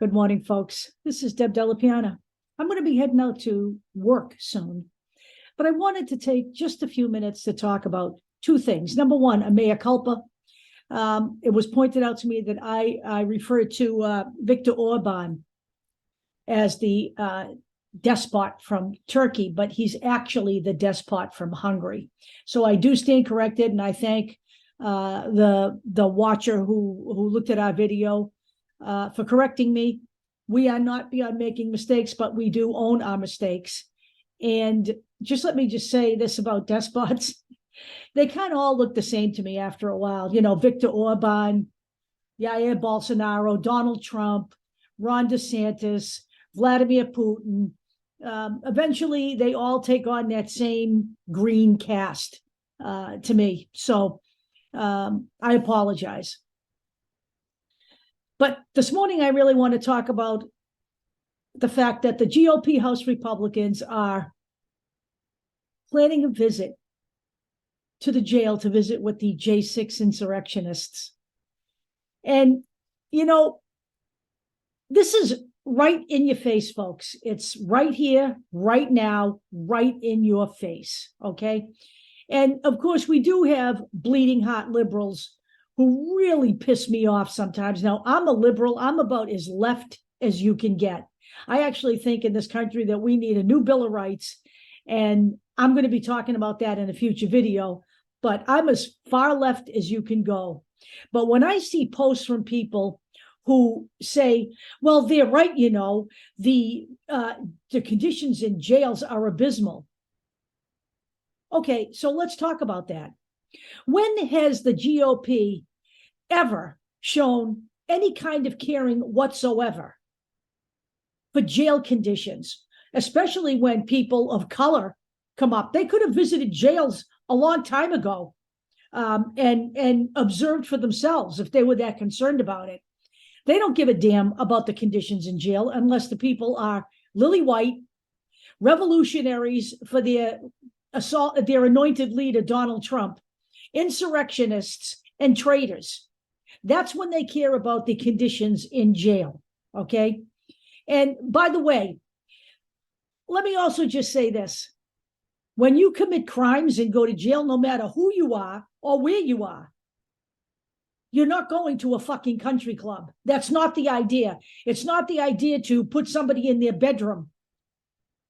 Good morning, folks. This is Deb Delapiana. I'm going to be heading out to work soon, but I wanted to take just a few minutes to talk about two things. Number one, a mea culpa. It was pointed out to me that I referred to Viktor Orban as the despot from Turkey, but he's actually the despot from Hungary. So I do stand corrected, and I thank the watcher who looked at our video for correcting me. We are not beyond making mistakes, but we do own our mistakes. And let me say this about despots. They kind of all look the same to me after a while. You know, Viktor Orban, Jair Bolsonaro, Donald Trump, Ron DeSantis, Vladimir Putin. Eventually, they all take on that same green cast to me. So I apologize. But this morning, I really want to talk about the fact that the GOP House Republicans are planning a visit to the jail to visit with the J6 insurrectionists. And, you know, this is right in your face, folks. It's right here, right now, right in your face, okay? And, of course, we do have bleeding heart liberals who really piss me off sometimes. Now, I'm a liberal. I'm about as left as you can get. I actually think in this country that we need a new Bill of Rights, and I'm going to be talking about that in a future video, but I'm as far left as you can go. But when I see posts from people who say, well, they're right, you know, the conditions in jails are abysmal. Okay, so let's talk about that. When has the GOP ever shown any kind of caring whatsoever for jail conditions, especially when people of color come up? They could have visited jails a long time ago and observed for themselves if they were that concerned about it. They don't give a damn about the conditions in jail unless the people are lily white, revolutionaries for their assault, their anointed leader, Donald Trump, insurrectionists, and traitors. That's when they care about the conditions in jail, okay? And by the way, let me also just say this. When you commit crimes and go to jail, no matter who you are or where you are, you're not going to a fucking country club. That's not the idea. It's not the idea to put somebody in their bedroom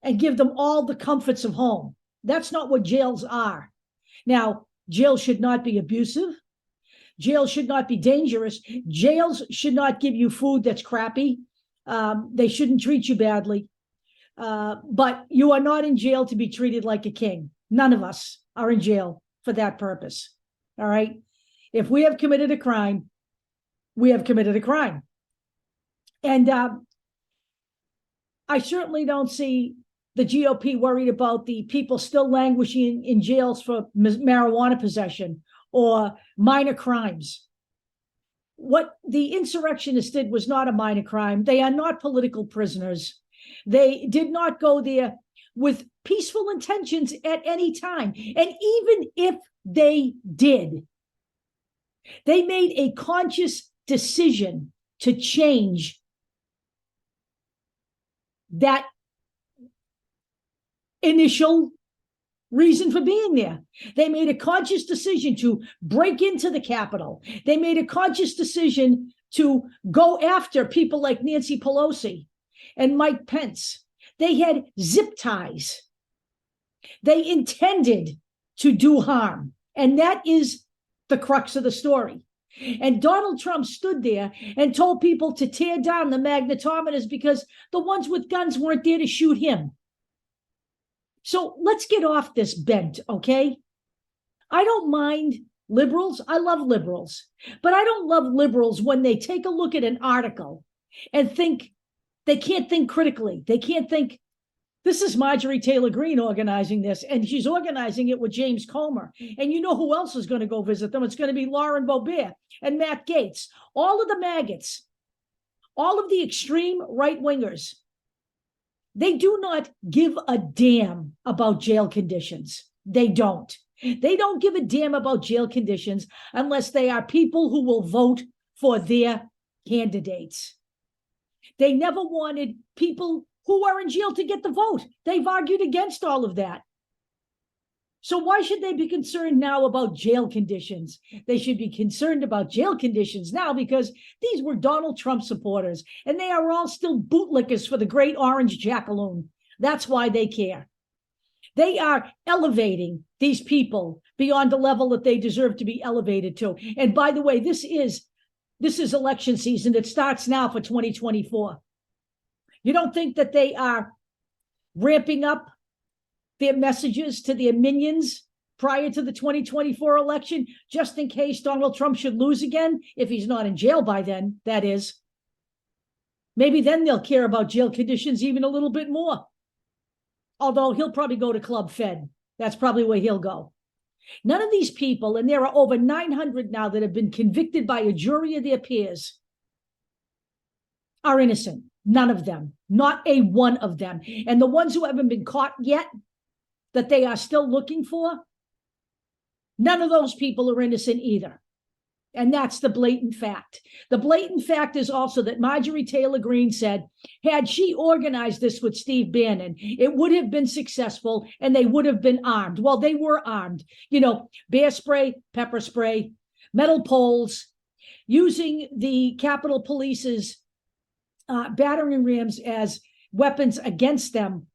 and give them all the comforts of home. That's not what jails are. Now, jails should not be abusive. Jails should not be dangerous. Jails should not give you food that's crappy. They shouldn't treat you badly. But you are not in jail to be treated like a king. None of us are in jail for that purpose. All right? If we have committed a crime, we have committed a crime. And I certainly don't see the GOP worried about the people still languishing in jails for marijuana possession or minor crimes. What the insurrectionists did was not a minor crime. They are not political prisoners. They did not go there with peaceful intentions at any time. And even if they did, they made a conscious decision to change that initial reason for being there. They made a conscious decision to break into the Capitol. They made a conscious decision to go after people like Nancy Pelosi and Mike Pence. They had zip ties. They intended to do harm. And that is the crux of the story. And Donald Trump stood there and told people to tear down the magnetometers because the ones with guns weren't there to shoot him. So let's get off this bent, okay? I don't mind liberals. I love liberals. But I don't love liberals when they take a look at an article and think they can't think critically. They can't think, this is Marjorie Taylor Greene organizing this, and she's organizing it with James Comer. And you know who else is going to go visit them? It's going to be Lauren Boebert and Matt Gaetz. All of the maggots, all of the extreme right-wingers, they do not give a damn about jail conditions. They don't. They don't give a damn about jail conditions unless they are people who will vote for their candidates. They never wanted people who are in jail to get the vote. They've argued against all of that. So why should they be concerned now about jail conditions? They should be concerned about jail conditions now because these were Donald Trump supporters, and they are all still bootlickers for the great Orange Jackaloon. That's why they care. They are elevating these people beyond the level that they deserve to be elevated to. And by the way, this is election season. It starts now for 2024. You don't think that they are ramping up their messages to their minions prior to the 2024 election, just in case Donald Trump should lose again, if he's not in jail by then, that is. Maybe then they'll care about jail conditions even a little bit more. Although he'll probably go to Club Fed. That's probably where he'll go. None of these people, and there are over 900 now that have been convicted by a jury of their peers, are innocent. None of them. Not a one of them. And the ones who haven't been caught yet, that they are still looking for, none of those people are innocent either. And that's the blatant fact. The blatant fact is also that Marjorie Taylor Greene said, had she organized this with Steve Bannon, it would have been successful and they would have been armed. Well, they were armed. Bear spray, pepper spray, metal poles, using the Capitol Police's battering rams as weapons against them.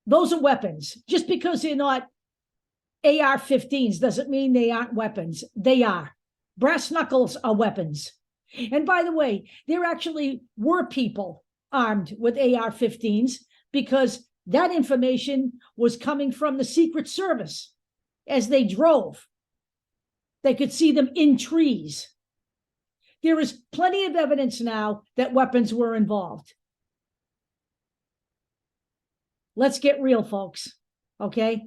Those are weapons. Just because they're not AR-15s doesn't mean they aren't weapons. They are. Brass knuckles are weapons. And by the way, there actually were people armed with AR-15s because that information was coming from the Secret Service as they drove. They could see them in trees. There is plenty of evidence now that weapons were involved. Let's get real, folks, okay?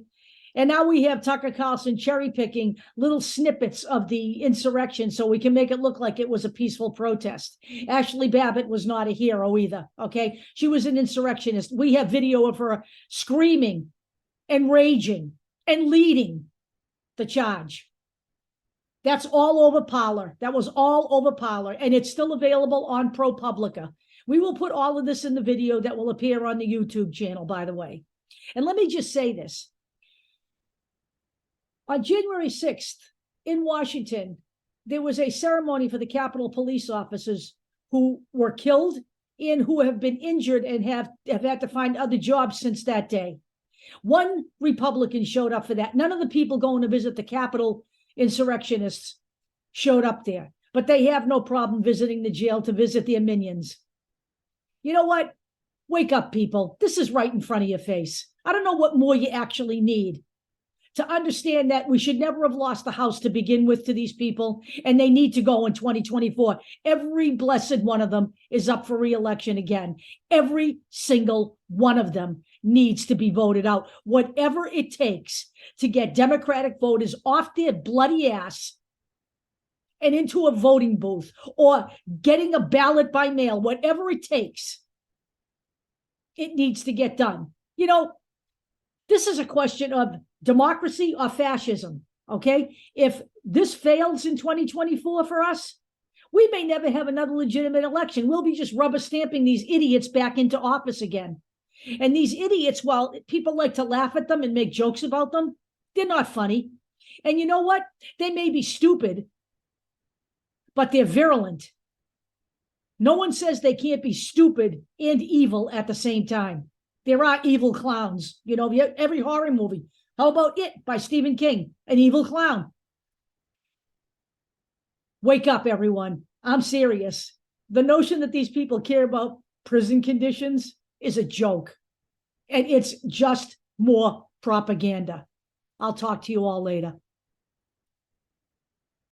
And now we have Tucker Carlson cherry picking little snippets of the insurrection so we can make it look like it was a peaceful protest. Ashley Babbitt was not a hero either, okay? She was an insurrectionist. We have video of her screaming and raging and leading the charge. That's all over Parler. That was all over Parler, and it's still available on ProPublica. We will put all of this in the video that will appear on the YouTube channel, by the way. And let me just say this. On January 6th in Washington, there was a ceremony for the Capitol Police officers who were killed and who have been injured and have had to find other jobs since that day. One Republican showed up for that. None of the people going to visit the Capitol insurrectionists showed up there, but they have no problem visiting the jail to visit their minions. You know what? Wake up, people. This is right in front of your face. I don't know what more you actually need to understand that we should never have lost the House to begin with to these people, and they need to go in 2024. Every blessed one of them is up for re-election again. Every single one of them needs to be voted out, whatever it takes to get Democratic voters off their bloody ass and into a voting booth or getting a ballot by mail, whatever it takes, it needs to get done. This is a question of democracy or fascism, okay? If this fails in 2024 for us, we may never have another legitimate election. We'll be just rubber stamping these idiots back into office again. And these idiots, while people like to laugh at them and make jokes about them, they're not funny. And you know what? They may be stupid, but they're virulent. No one says they can't be stupid and evil at the same time. There are evil clowns. Every horror movie. How about It by Stephen King? An evil clown. Wake up, everyone. I'm serious. The notion that these people care about prison conditions is a joke. And it's just more propaganda. I'll talk to you all later.